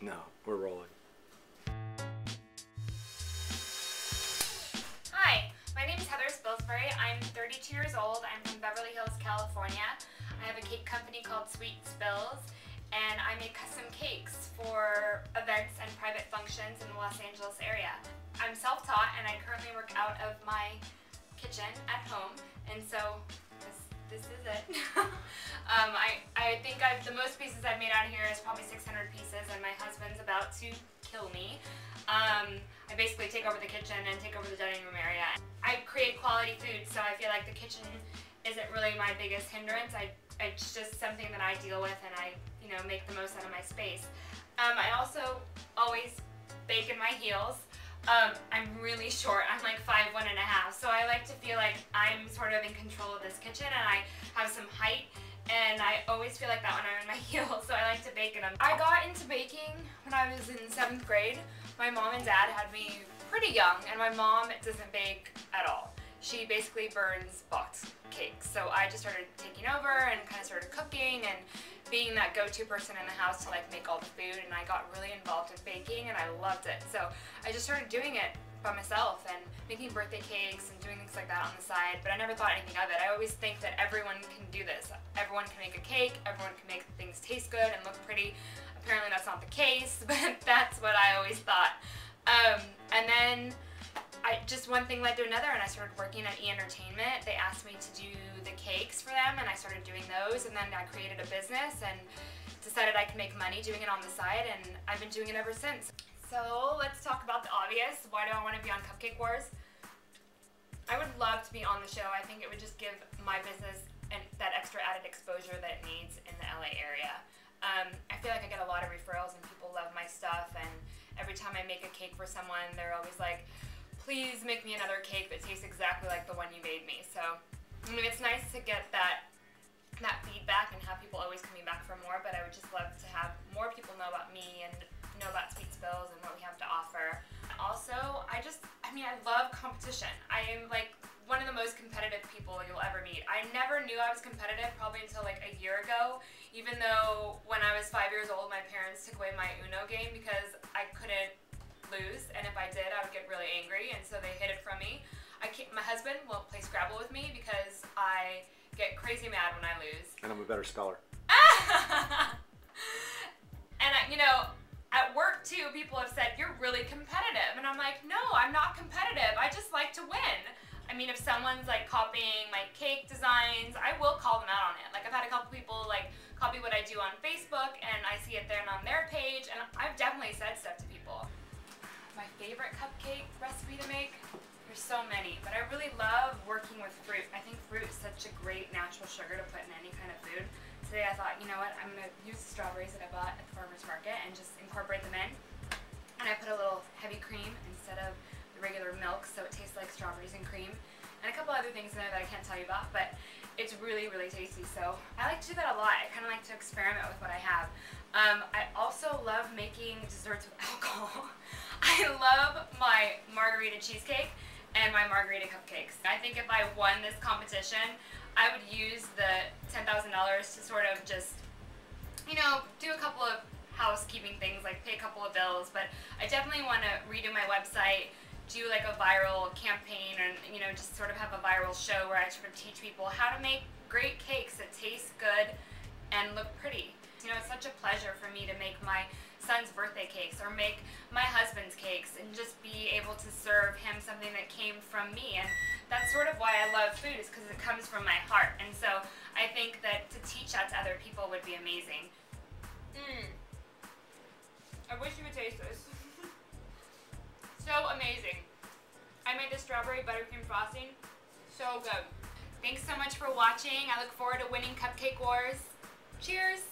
No, we're rolling. Hi, my name is Heather Spilsbury. I'm 32 years old. I'm from Beverly Hills, California. I have a cake company called SweetSpils, and I make custom cakes for events and private functions in the Los Angeles area. I'm self-taught, and I currently work out of my kitchen at home, and so this is it. I think the most pieces I've made out here is probably 600 pieces, and my husband's about to kill me. I basically take over the kitchen and take over the dining room area. I create quality food, so I feel like the kitchen isn't really my biggest hindrance. It's just something that I deal with, and I make the most out of my space. I also always bake in my heels. I'm really short. I'm like 5'1½", so I like to feel like I'm sort of in control of this kitchen, and I have some height, and I always feel like that when I'm in my heels, so I like to bake in them. I got into baking when I was in 7th grade. My mom and dad had me pretty young, and my mom doesn't bake at all. She basically burns boxed cakes, so I just started taking over and kind of started cooking and being that go-to person in the house to like make all the food, and I got really involved in baking, and I loved it. So I just started doing it by myself and making birthday cakes and doing things like that on the side, but I never thought anything of it. I always think that everyone can do this. Everyone can make a cake, everyone can make things taste good and look pretty. Apparently that's not the case, but that's what I always thought. And then just one thing led to another, and I started working at E-Entertainment. They asked me to do the cakes for them, and I started doing those, and then I created a business and decided I could make money doing it on the side, and I've been doing it ever since. So let's talk about the obvious. Why do I want to be on Cupcake Wars? I would love to be on the show. I think it would just give my business that extra added exposure that it needs in the LA area. I feel like I get a lot of referrals, and people love my stuff, and every time I make a cake for someone, they're always like, please make me another cake that tastes exactly like the one you made me. So, I mean, it's nice to get that feedback and have people always coming back for more, but I would just love to have more people know about me and know about SweetSpils and what we have to offer. Also, I love competition. I am like one of the most competitive people you'll ever meet. I never knew I was competitive probably until like a year ago, even though when I was 5 years old, my parents took away my Uno game because I couldn't lose, and if I did, I would get really angry, and so they hid it from me. My husband won't play Scrabble with me because I get crazy mad when I lose. And I'm a better speller. And at work too, people have said, you're really competitive, and I'm like, no, I'm not competitive, I just like to win. I mean, if someone's like copying my cake designs, I will call them out on it. Like, I've had a couple people like copy what I do on Facebook, and I see it there and on their page, and I've definitely said stuff to people. My favorite cupcake recipe to make? There's so many, but I really love working with fruit. I think fruit is such a great natural sugar to put in any kind of food. Today I thought, you know what, I'm going to use the strawberries that I bought at the farmer's market and just incorporate them in. And I put a little heavy cream instead of the regular milk, so it tastes like strawberries and cream. And a couple other things in there that I can't tell you about, but it's really, really tasty. So I like to do that a lot. I kind of like to experiment with what I have. I also love making desserts with alcohol. I love my margarita cheesecake and my margarita cupcakes. I think if I won this competition, I would use the $10,000 to sort of just, do a couple of housekeeping things, like pay a couple of bills, but I definitely want to redo my website, do like a viral campaign, and just sort of have a viral show where I sort of teach people how to make great cakes that taste good and look pretty. It's such a pleasure for me to make my son's birthday cakes or make my husband's cakes and just be able to serve him something that came from me. And that's sort of why I love food, is because it comes from my heart. And so I think that to teach that to other people would be amazing. I wish you would taste this. So amazing. I made the strawberry buttercream frosting. So good. Thanks so much for watching. I look forward to winning Cupcake Wars. Cheers!